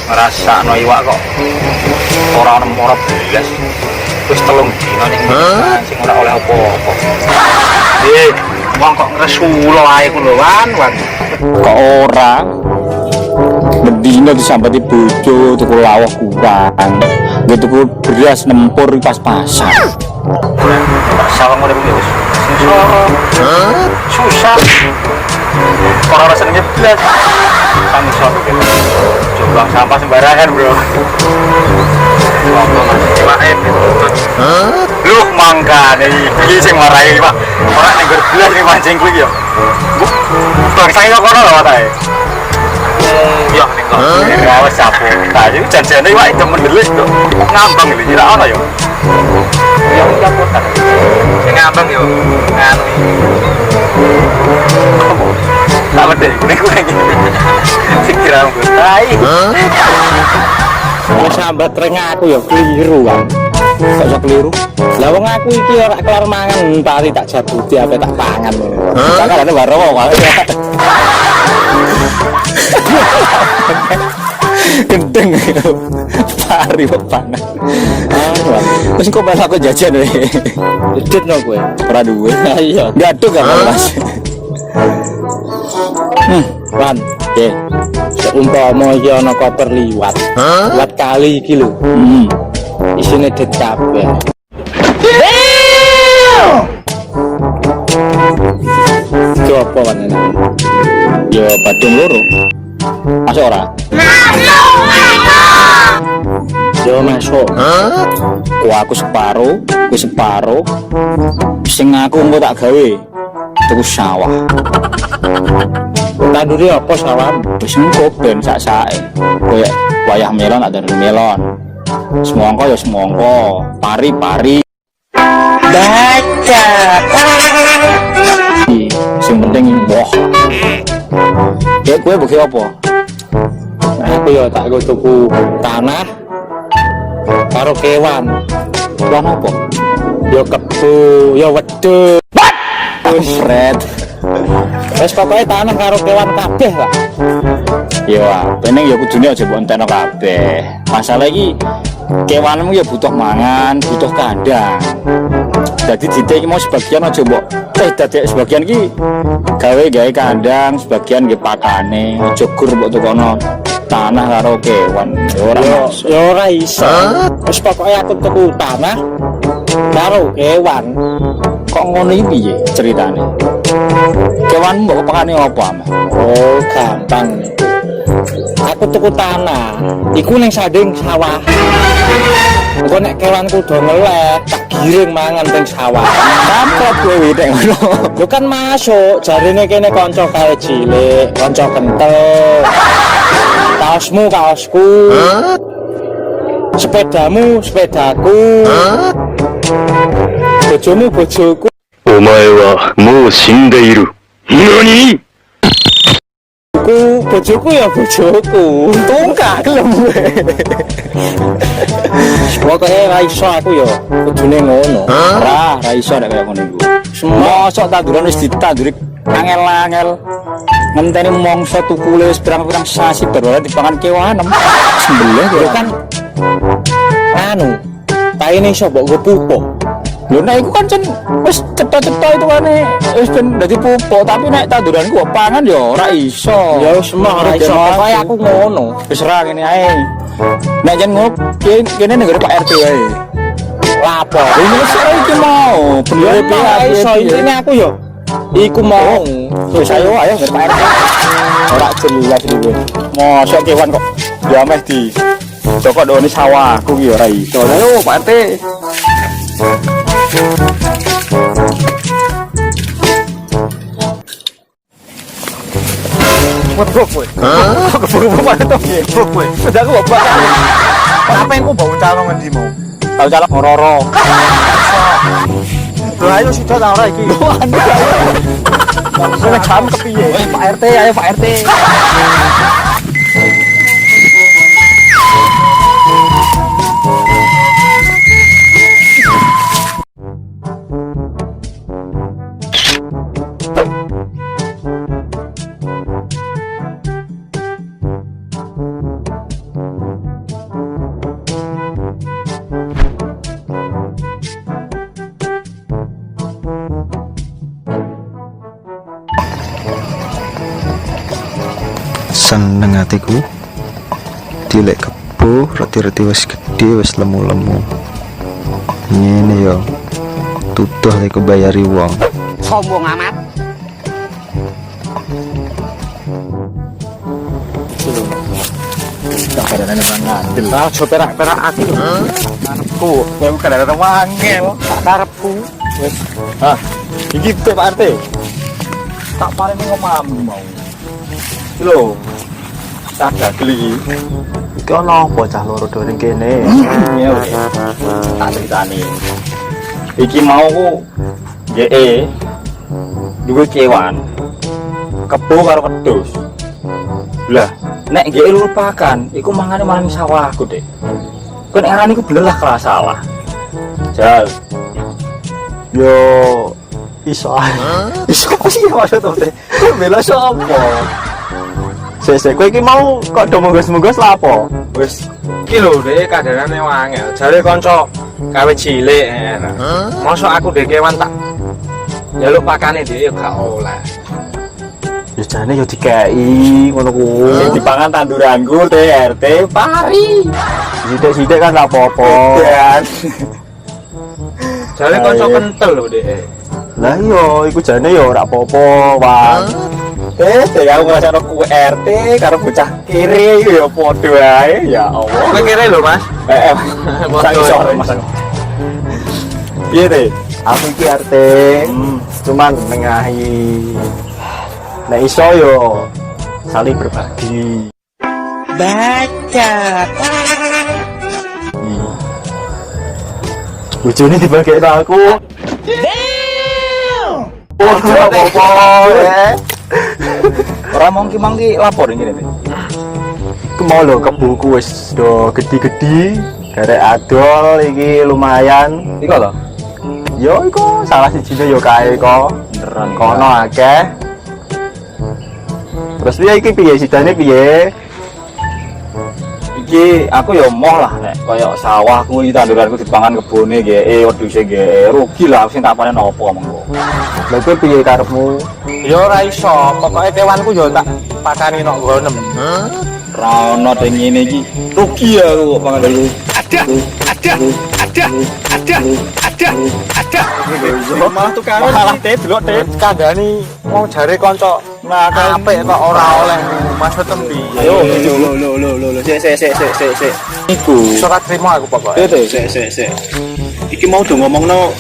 ngerasa no iwak kok orang orang belas terus telung dino ning sing ora oleh apa-apa. Wong kok ngresulo ae ku lho wan. Kok ora bedino disambati bojo tuku lawah kurang gitu ku beras nempur pas-pasan Sawang udah begitu susah orang rasanya belas kami suatu gitu coba sampah sembarangan bro lu mangga nih ini sing marai pak orang yang berbelas nih mancing gue ya bang saya kok orang lewat aja ya nih kok awas sapu tadi janjiannya pak itu mendelis tuh ngambang gitu tidak ada ya yang campuran yang ngambang yuk nganu tak beda kuning-kuning sekira gue tai sambat reng aku ya keliru kan kok iso keliru lah wong aku iki ora kelar mangan pari tak jabuti apa tak pangan sakarane baro kok gendeng pari kok pangan terus kok malah aku jajan we jedit no kowe ora duwe iya gaduk gak Mas Wan nggih seumpama iki ana koper liwat liwat kali iki lho isine det kabeh iki apa wanene ya badung loro masuk ora yo masuk aku separo kowe separo sing aku engko tak gawe tuku sawah tanduri apa sawah wis engko ben sak-sake koyo wayah melon tak dari melon semongko ya semongko pari-pari baca sing penting boh ya kowe bagi apa aku ya tak go tuku tanah karo kewan apa ya kebu ya wedhus Fred wis pokoke tanah karo kewan kabeh lah ya peneng ya kudune aja mbok entekno kabeh masalah iki kewanmu ya butuh mangan butuh kandang jadi ditek iki mau sebagian aja mbok dadi sebagian iki gawe kandang sebagian nggih pakane aja gur mbok tukono tanah karo kewan ya ora iso wis pokoke aku tuku tanah karo kewan kok ngono iki piye ceritane kewanmu mbok pakane apa ameh oh gampang aku tuku tanah iku ning sanding sawah engko nek kewanku do ngelek tak giring mangan teng sawah kampret kowe nek ngono lho kan masuk jarine kene kanca kae cilik kanca kentel kaosmu kaosku sepedamu sepedaku bojomu bojoku omae wa mou shindeiru nani bojoku ya bojoku untung gak gelem pokoke ra iso aku ya kudune ngono ra iso nek kaya ngono iku mosok tanduran wis ditanduri angel-angel ngenteni mongso tukule wis pirang-pirang sasi baru dipangan kewanem sembelih lho kan anu paine iso mbok go pupuk lho nek iku kan wis cetha-cetha itu kane wis ben dadi pupuk tapi nek tanduranku kok pangan ya ora iso ya wis ora iso pokoke aku ngono wis ra ngene ae nek jen ngono kene ning Pak RT wae lapo ini wis iki mau bener piye iso intine aku yo iku mau wis ayo Pak RT ora jelas iki mosok kewan kok ya meh di Joko doni sawahku ki ora iso ayo Pak RT Webok kowe. Keburu banget to. Webok kowe. Sudah aku obat. Apa yang ku bau calon ngendimu? Tahu calon Roro. Lho ayo sida ta ora iki. Wis jam kepiye? Pak RT ayo Pak RT. seneng atiku dilek kebo roti-roti wis gede wis lemu-lemu ngene yo tutuh lek bayari wong sombong amat. Tak kadang-kadang orang ngadil lah, coba perak-perak aku karepku, kowe kadang-kadang wangel tak karepku wis. Hah, iki piye Pak RT? Tak paling ngomong mau iki lho, tak gagli iki ono bocah loro do ning kene ya wis tak critani iki mau ku GE duwe kewan kebo karo wedhus lah. Nek nggih lupakan, iku mangane malam sawahku, Dek. Kon erane iku bener lah kelas salah. Jal. Yo iso ae. Iso apa sih maksud Dek? Kok bela sapa? Sesek kowe iki mau kok do munggos-munggos lha apa? Wis iki lho Dek kadarane wangel. Jare kanca gawe cilik. Mosok aku Dek kewan tak njaluk pakane Dek gak oleh. ya jane yo dikeki ngono kuwi. Sing dipangan tanduranku TRT pari. Sithik-sithik kan gak apa-apa. Jare kanca kentel lho Dek. Lah iya iku jane yo ora apa-apa, Wan. Dek aku ngrasakno ku RT karo bocah kiri iku yo padha ae. Ya Allah. Kowe kere lho Mas. Sak iso Mas. Piye Dek? Aku iki RT. Cuman nengahi. Nek iso yo saling berbagi. Baca. Bojone dibagi aku. Oh, apa-apa ya. Ora mongki-mongki lapor ngene iki. Ku mau lho kebuku wis do gede-gede, garek adol iki lumayan. Iko lho. Yo iku salah sijine yo kae kok. Beneran kono akeh. Terus piye iki piye sidane piye? Iki aku ya moh lah nek kaya sawah kuwi tanduranku dipangan kebone GE wedhuse GE rugi lah sing tak panen apa mengko. Lha kowe piye karepmu? Ya ora iso, pokoke kewanku yo tak pakani nok nggonem. Ra ono ding ngene iki. Rugi aku kok pangan dulu. Malah tukang malah delok kandhani wong jare kanca apik kok ora oleh maksud tembi. Ayo lho sik. Iku Ora trimo aku pokoke. sik. Iki mau do ngomongno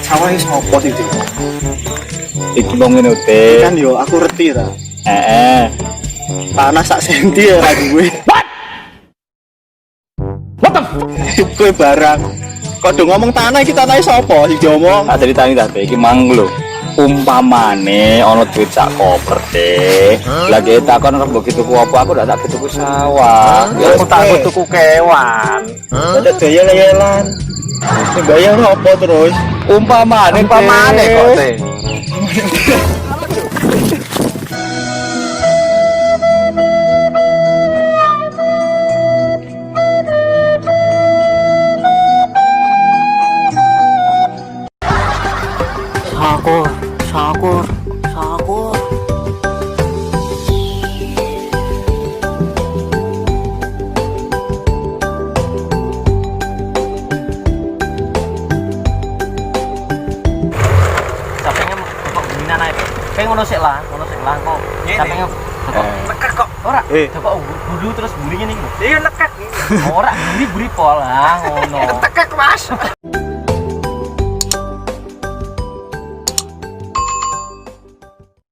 sawah iki sapa sih, Dik? Iki wong ngene Dik. Kan yo aku reti ta. Heeh. Panas sak senti ora duwe. What the fuck? Kowe barang. Kok do ngomong tanah iki tanahe sapa sing diomong? Tak critani ta, iki mang lho. Umpamane ana duit sak koper teh. Lagi takon arep mbok tuku apa aku ndak tak tuku sawah. Ya aku tak tuku kewan. Ada daya-dayalan. Bayar apa terus? Umpamane Kok teh. Sakur. Sapenge kok buninan ae. Kayak ngono sik lah kok. Sapenge nekek kok. Ora. Dapat bulu terus buri ngene iki. Iya nekek. Ora buri pol lah ngono. Tekek Mas.